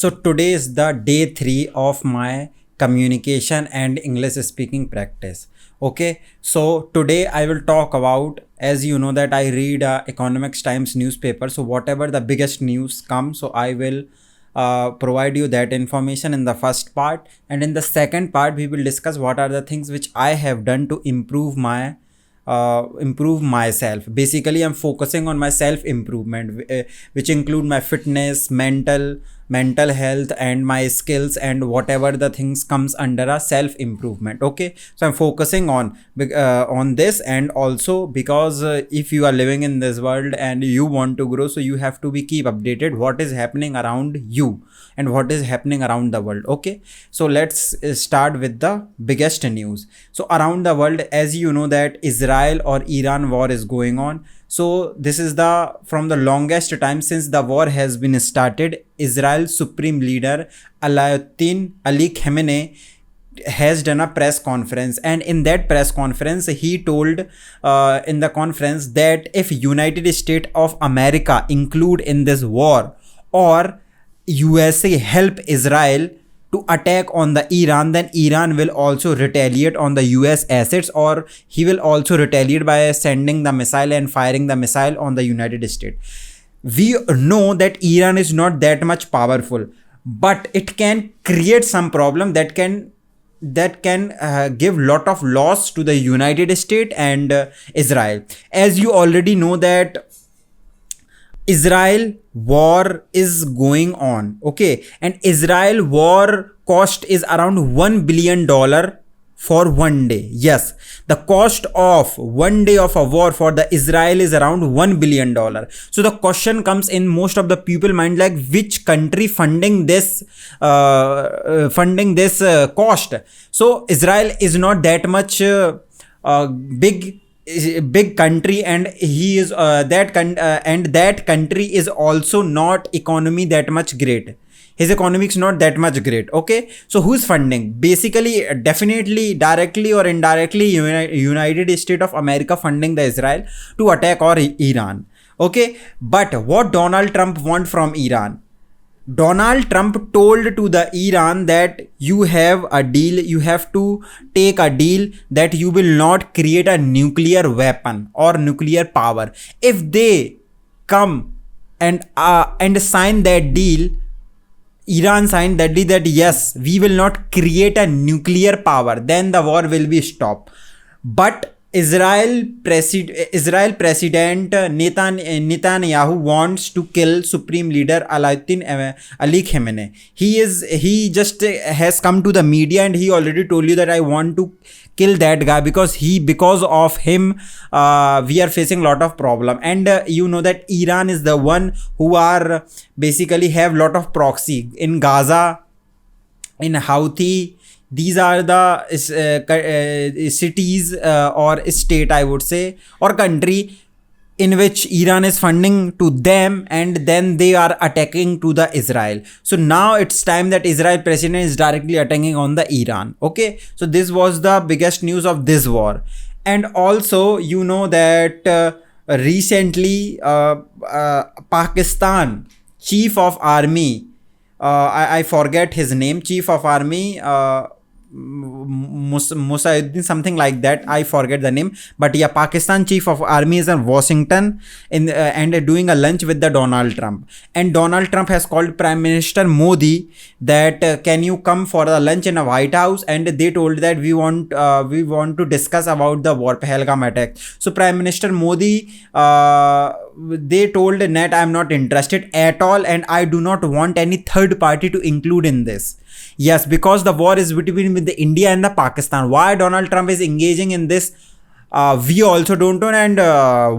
So today is the day 3 of my communication and English speaking practice. Okay, so today I will talk about, as you know that I read Economics Times newspaper. So whatever the biggest news comes, so I will provide you that information in the first part, and in the second part we will discuss what are the things which I have done to improve myself. Basically I'm focusing on my self improvement, which include my fitness, mental health, and my skills, and whatever the things comes under a self improvement. Okay, so I'm focusing on this, and also because if you are living in this world and you want to grow, so you have to be keep updated what is happening around you and what is happening around the world. Okay, so let's start with the biggest news. So around the world, as you know that Israel or Iran war is going on. So this is the from the longest time since the war has been started. Israel's supreme leader Ali Khamenei has done a press conference, and in that press conference he told in the conference that if United States of America include in this war, or USA help Israel to attack on the Iran, then Iran will also retaliate on the US assets, or he will also retaliate by sending the missile and firing the missile on the United States. We know that Iran is not that much powerful, but it can create some problem that can give lot of loss to the United States and Israel. As you already know that Israel war is going on. Okay, and Israel war cost is around $1 billion for one day. Yes, the cost of one day of a war for the Israel is around $1 billion. So the question comes in most of the people mind, like which country funding this cost. So Israel is not that much big country, and he is that country is also not economy that much great. His economy is not that much great. Okay, so who's funding? Basically, definitely directly or indirectly, United States of America funding the Israel to attack or Iran. Okay, but what Donald Trump want from Iran? Donald Trump told to the Iran that you have a deal, you have to take a deal that you will not create a nuclear weapon or nuclear power. If they come and sign that deal, Iran signed that deal that yes, we will not create a nuclear power, then the war will be stopped. But Israel President Netanyahu wants to kill Supreme Leader Ali Khamenei. He just has come to the media and he already told you that I want to kill that guy because of him we are facing a lot of problem. And you know that Iran is the one who are basically have lot of proxy in Gaza, in Houthi. These are the cities or state, I would say, or country in which Iran is funding to them, and then they are attacking to the Israel. So now it's time that Israel president is directly attacking on the Iran. Okay, so this was the biggest news of this war. And also you know that recently Pakistan chief of army, I forget his name, chief of army Musauddin, something like that, I forget the name, but yeah, Pakistan chief of army is in Washington and doing a lunch with the Donald Trump, and Donald Trump has called Prime Minister Modi that can you come for the lunch in a White House, and they told that we want to discuss about the war, Pahalgam attack. So Prime Minister Modi they told Net, I am not interested at all, and I do not want any third party to include in this. Yes, because the war is between with the India and the Pakistan. Why Donald Trump is engaging in this, we also don't know, and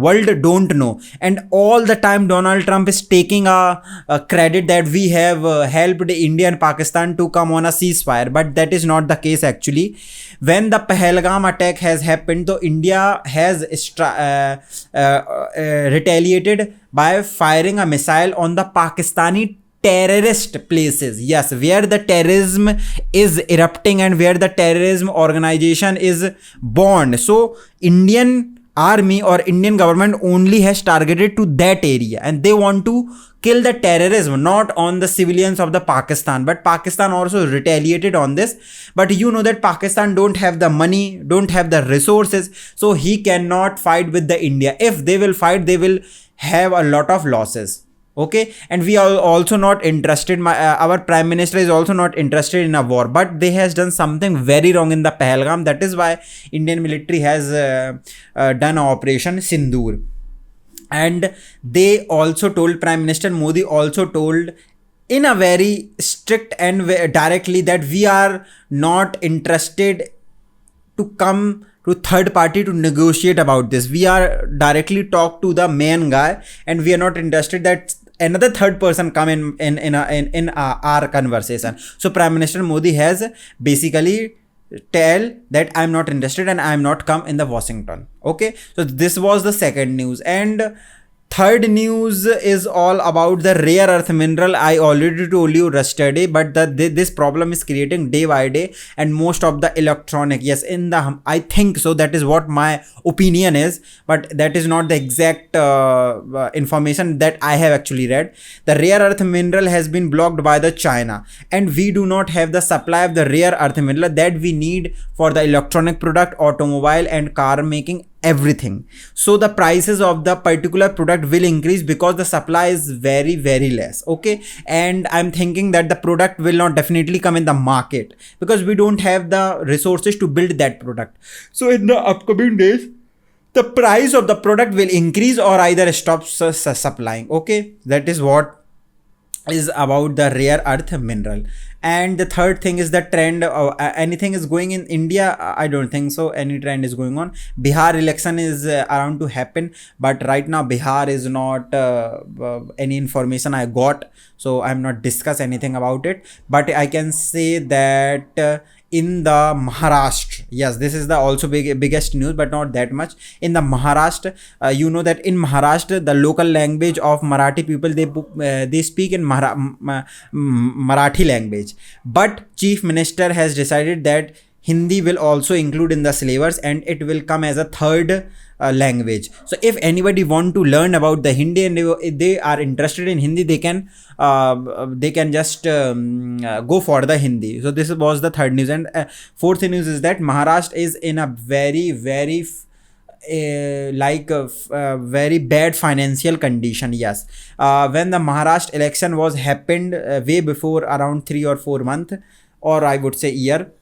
world don't know. And all the time Donald Trump is taking a credit that we have helped India and Pakistan to come on a ceasefire, but that is not the case actually. When the Pahalgam attack has happened, so India has retaliated by firing a missile on the Pakistani terrorist places. Yes, where the terrorism is erupting and where the terrorism organization is born. So Indian army or Indian government only has targeted to that area, and they want to kill the terrorism not on the civilians of the Pakistan, but Pakistan also retaliated on this. But you know that Pakistan don't have the money, don't have the resources, so he cannot fight with the India. If they will fight, they will have a lot of losses. Okay, and we are also not interested, our prime minister is also not interested in a war, but they has done something very wrong in the Pahalgam. That is why Indian military has done operation Sindoor. And they also told, Prime Minister Modi also told in a very strict and directly, that we are not interested to come to third party to negotiate about this. We are directly talk to the main guy, and we are not interested that another third person come in our conversation. So Prime Minister Modi has basically tell that I'm not interested and I'm not come in the Washington. Okay, so this was the second news. And third news is all about the rare earth mineral. I already told you yesterday, but this problem is creating day by day, and most of the electronic, yes, in the, I think so, that is what my opinion is, but that is not the exact information that I have actually read. The rare earth mineral has been blocked by the China, and we do not have the supply of the rare earth mineral that we need for the electronic product, automobile and car making, everything. So the prices of the particular product will increase because the supply is very, very less. Okay, and I'm thinking that the product will not definitely come in the market because we don't have the resources to build that product. So in the upcoming days, the price of the product will increase or either stop supplying. Okay, that is what is about the rare earth mineral. And the third thing is the trend. Anything is going in India? I don't think so any trend is going on. Bihar election is around to happen, but right now Bihar is not any information I got, so I'm not discuss anything about it. But I can say that in the Maharashtra, yes, this is the also biggest news, but not that much. In the Maharashtra, you know that in Maharashtra, the local language of Marathi people, they speak in Marathi language. But Chief Minister has decided that Hindi will also include in the syllabus, and it will come as a third language. So if anybody want to learn about the Hindi and if they are interested in Hindi, they can just go for the Hindi. So this was the third news. And fourth news is that Maharashtra is in a very, very very bad financial condition. Yes, when the Maharashtra election was happened way before, around 3 or 4 months, or I would say year.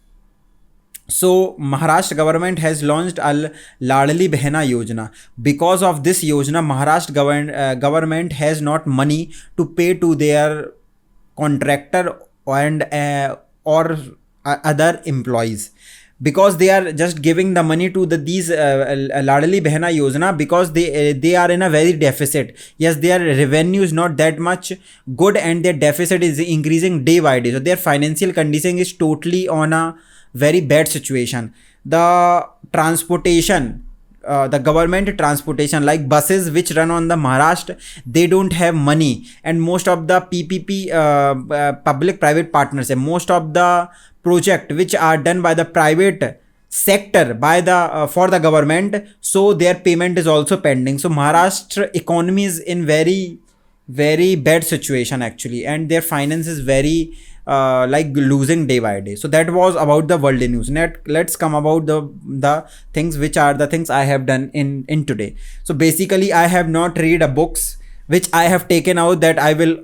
So Maharashtra government has launched a Ladli Behna Yojana. Because of this Yojana, Maharashtra government has not money to pay to their contractor and or other employees, because they are just giving the money to these Ladli Behna Yojana because they are in a very deficit. Yes, their revenue is not that much good and their deficit is increasing day by day. So their financial condition is totally on a very bad situation. The transportation, the government transportation like buses which run on the Maharashtra, they don't have money, and most of the PPP, public private partnership, most of the project which are done by the private sector by the for the government, so their payment is also pending. So Maharashtra economy is in very, very bad situation actually, and their finance is very like losing day by day. So that was about the world news. Let's come about the things which are the things I have done in today. So basically I have not read a books, which I have taken out that I will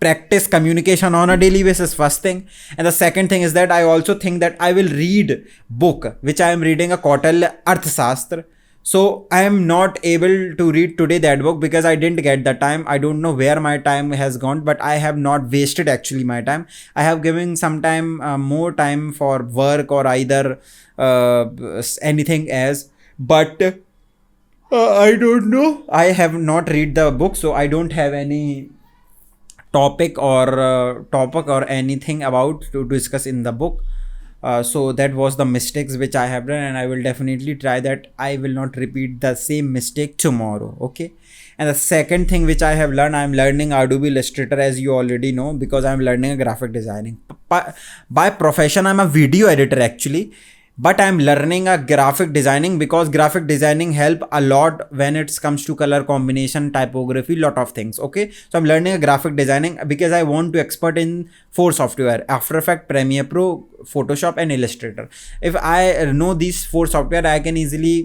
practice communication on a daily basis, first thing. And the second thing is that I also think that I will read book which I am reading, a Kautilya Arthashastra. So I am not able to read today that book because I didn't get the time. I don't know where my time has gone, but I have not wasted actually my time. I have given some time, more time for work or either anything else. But I don't know. I have not read the book, so I don't have any topic or anything about to discuss in the book. So that was the mistakes which I have done, and I will definitely try that I will not repeat the same mistake tomorrow. Okay. And the second thing which I have learned, I am learning Adobe Illustrator, as you already know, because I am learning a graphic designing. By profession, I am a video editor actually, but I'm learning a graphic designing because graphic designing help a lot when it comes to color combination, typography, lot of things. Okay, so I'm learning a graphic designing because I want to expert in 4 software: After Effects, Premiere Pro, Photoshop and Illustrator. If I know these 4 software, I can easily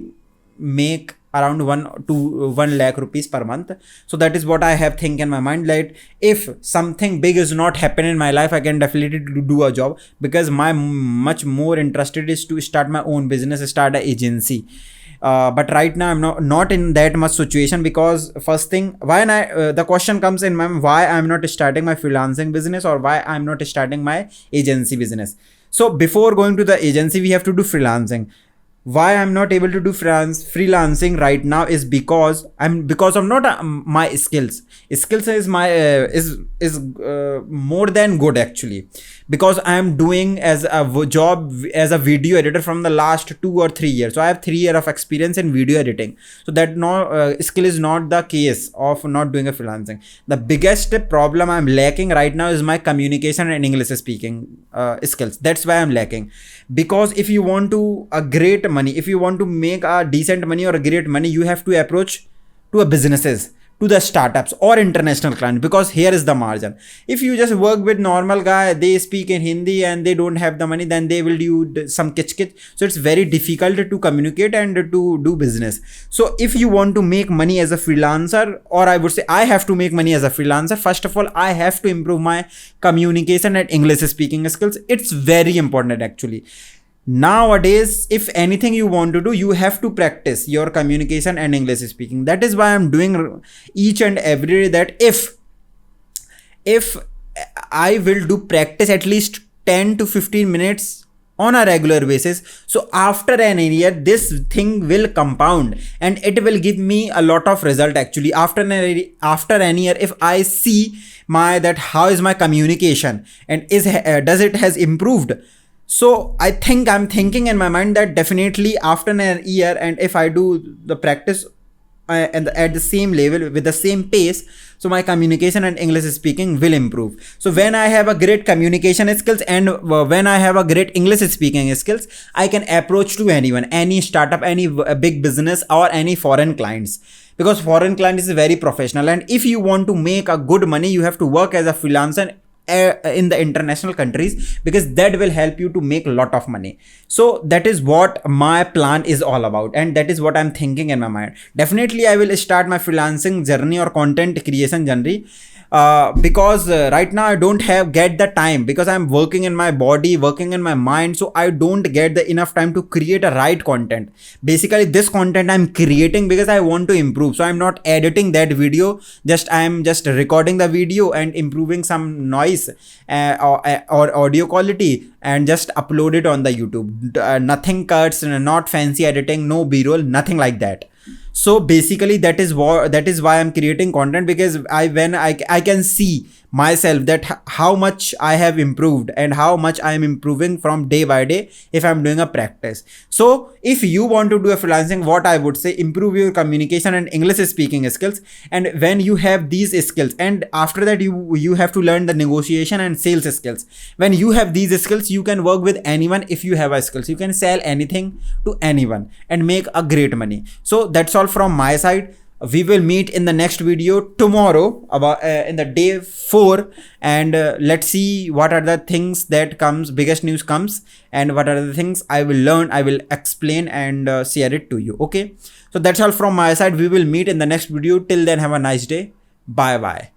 make around 1 lakh rupees per month. So that is what I have think in my mind, like if something big is not happening in my life, I can definitely do a job, because my much more interested is to start my own business, start an agency. But right now I'm not in that much situation, because first thing, why the question comes in my mind, why I'm not starting my freelancing business, or why I'm not starting my agency business. So before going to the agency, we have to do freelancing. Why I'm not able to do freelancing right now is because of not my skills. Skills is my is more than good actually, because I am doing as a job as a video editor from the last 2 or 3 years. So I have 3 years of experience in video editing. So that no skill is not the case of not doing a freelancing. The biggest problem I'm lacking right now is my communication and English speaking skills. That's why I'm lacking. Because if you want to a great money, if you want to make a decent money or a great money, you have to approach to a businesses, to the startups or international clients, because here is the margin. If you just work with normal guy, they speak in Hindi and they don't have the money, then they will do some kitch. So it's very difficult to communicate and to do business. So if you want to make money as a freelancer, or I would say I have to make money as a freelancer, first of all I have to improve my communication and English speaking skills. It's very important actually. Nowadays, if anything you want to do, you have to practice your communication and English speaking. That is why I'm doing each and every day that if I will do practice at least 10 to 15 minutes on a regular basis, so after an year this thing will compound and it will give me a lot of result actually. After an year, if I see that how is my communication and does it has improved. So I'm thinking in my mind that definitely after a year, and if I do the practice and at the same level with the same pace, so my communication and English speaking will improve. So when I have a great communication skills and when I have a great English speaking skills, I can approach to anyone, any startup, any big business or any foreign clients, because foreign client is very professional. And if you want to make a good money, you have to work as a freelancer in the international countries, because that will help you to make a lot of money. So that is what my plan is all about, and that is what I'm thinking in my mind. Definitely I will start my freelancing journey or content creation journey, because right now I don't get the time, because I'm working in my body, working in my mind, so I don't get the enough time to create a right content. Basically this content I'm creating because I want to improve, so I'm not editing that video, I'm just recording the video and improving some noise or audio quality and just upload it on the YouTube. Nothing cuts, not fancy editing, no b-roll, nothing like that. So basically that is why I'm creating content, because I can see myself that how much I have improved and how much I am improving from day by day if I'm doing a practice. So if you want to do a freelancing, what I would say, improve your communication and English speaking skills. And when you have these skills, and after that you have to learn the negotiation and sales skills. When you have these skills, you can work with anyone. If you have a skills, you can sell anything to anyone and make a great money. So that's all from my side. We will meet in the next video tomorrow about in the day 4, and let's see what are the things that biggest news comes, and what are the things I will learn, I will explain and share it to you. Okay, so that's all from my side. We will meet in the next video. Till then, have a nice day. Bye bye.